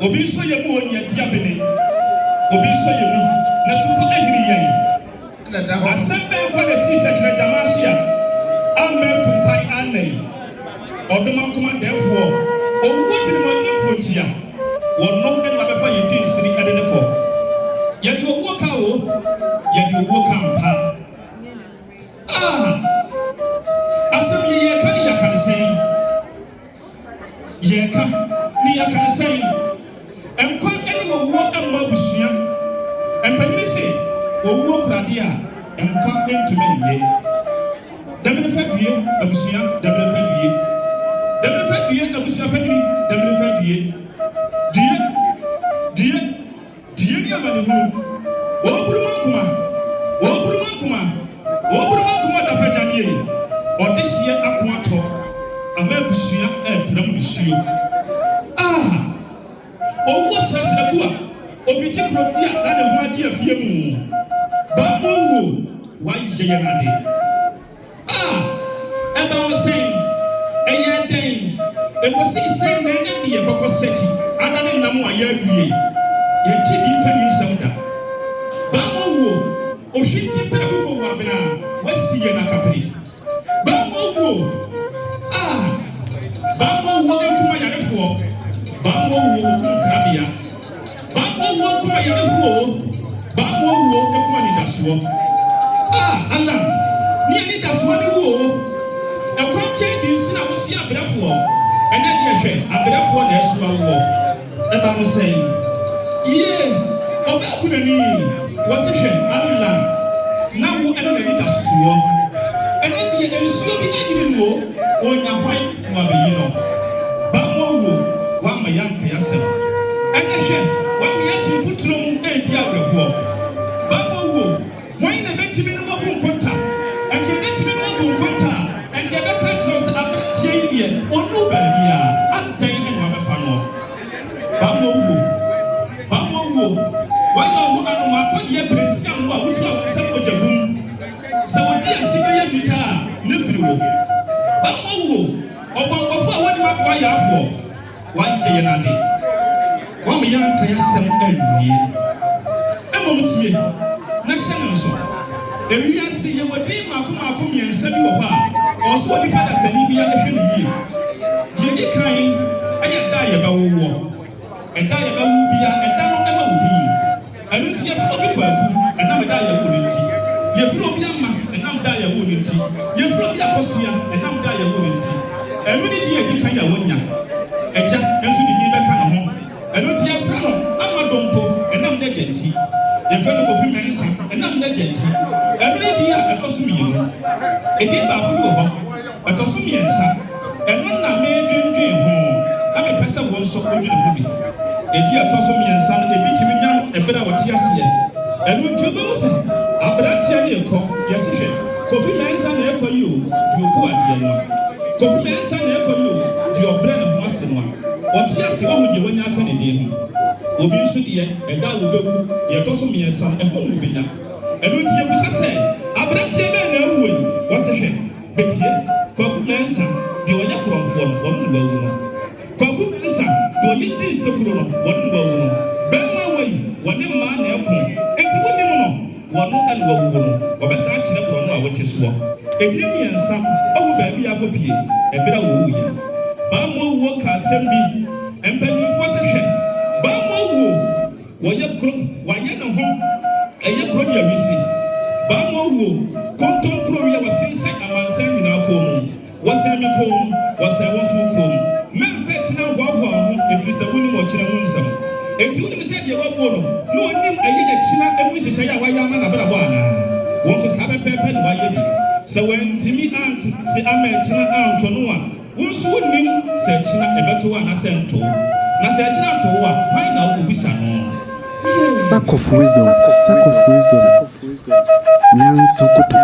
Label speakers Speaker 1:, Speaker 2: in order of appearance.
Speaker 1: Obi so ye mu oni adia bene. Obi so ye mu na suko agiri yen. Asembe ko na sisa kire Damasia. Amen to pai anai. Odoma kuma defo. Owo tiri mo defo tia. Wonno en ma befa yedin siri ade ne ko. Ye di owo ka o. Ye di owo ka mpa. Asem ye ka ni yakane sen. Ye ka ni yakane sen. Enkwa eni owo amma busua. Empanyini se owo krade a enkwa entume nye. Dabere fa due abusua, dabere fa due. Dabere fa due abusua panyini, dabere fa due. Die ni amane huru. Oburuma kuma da panyanie. Odehye akoato. Ama abusua entram bisuo. Owo sasira ku a obiti krobia na ne ho ade afie mu. Ba mo wo wa yeye nade. Eba wo sen eye den e wo si sen na ne de boko sechi ada ne nam wa ya wie ye ti bi mpani samda. Ba mo wo o hwiti pere ko wa bena wasi ye na kapri. Ba mo wo kuma ya refo. Ba mo wo krabia. Ba mo wo kuma ya refo. Ba mo wo kuma ni daso. Allan ni ni daso ni wo. E kwa chendi sina wo si abrafo. Ene de hwe abrafo na eso wo. E ba mo sei. Ye oba kunani wo se hwe Allan na wo ene na ni daso. Ene de ensuo bi anyini no onya hwan mo abeyi no. Ba mo wo wa ma yanka yasem. Ene hwe wa mi ati futrum e di abrafo. Ba mo wo why na betimi no mo konta. And you get me no konta. And you get catch us abratie die. Onu ba bia. Adan e no abefa no. Ba mo wo. Wa ya wo anu ma ko die presi am wa wuti am se ko jabum. Se wo dia sibe ya fita ne firi wo. Ba mo wo. Obongofo a wodi ma kwa ya afo. Wa ye na de. Wa me yan ka yasem anwie. Emo mtie. Na hye so. Ewi ase ye wodi mako miensa bi wo ha. Oso wodi pada sani bi ya ehwe ne yie. Die di kan aya da ye ba wo wo. Eda ye ba wo bia eda no ema wo din. Anu ti ye fo bi kwaku eda me da ye wo ne ti. Ye fro bi ama eda me da ye wo ne ti. Ye fro bi akosia eda me da ye wo ne ti. Anu ni die di kan ya wonya. Eja enso di ni be ka no ho. Anu ti ye fra no ama dompo eda me da genti. Ye fro no kofi mensa eda me da genti. Every day I toss me you. Again, I could go home. I toss me and son. And when I made dream home, I'm a person once so good in the movie. A dear toss me and son, a bit of young, a better what tears here. And when you go, sir, I'm not telling you, yes, Coffee Man's son, echo you, you poor dear. Coffee Man's son, echo you, your brand of master one. What tears the one when you're going to do. Obi so de e da wo bewu ye to so miensa e ho mu benya enu tie busa se abrantie be na awoi wo se hwe betie kwaku mensa de onya kromfo no wo nu wawu no kwaku nsa de oyi di sekuro no wo nu wawu no be ma woi wo ne ma na ekon enti wo nim no wo no an wawu no wo be sa kire bro no a wo ti so edi miensa owu ba bi akopie e bra wo wu ye ba mo wo ka asem bi empani fo se hwe ba mo wo wo ye kro wa ye no ho eye kro dia wisi ba mo wo konton kro ye wasinse amansan nyina ko mu wasan mi ko mu wasan wosu ko mu memfe kina gwagwa ho efisa woni mo kire mu nsam enti woni mi se de gwagwa no no onim eye de kina emu hyehyɛ ya waya ma na bra bo ana won so sabe pepe no waye bi se wentimi ant se ama kina anto no a wonso wonim se kina ebeto ana se nto na se kina nto wa hwan na wo bisa no.
Speaker 2: Sack of wisdom. Nyan sokoto.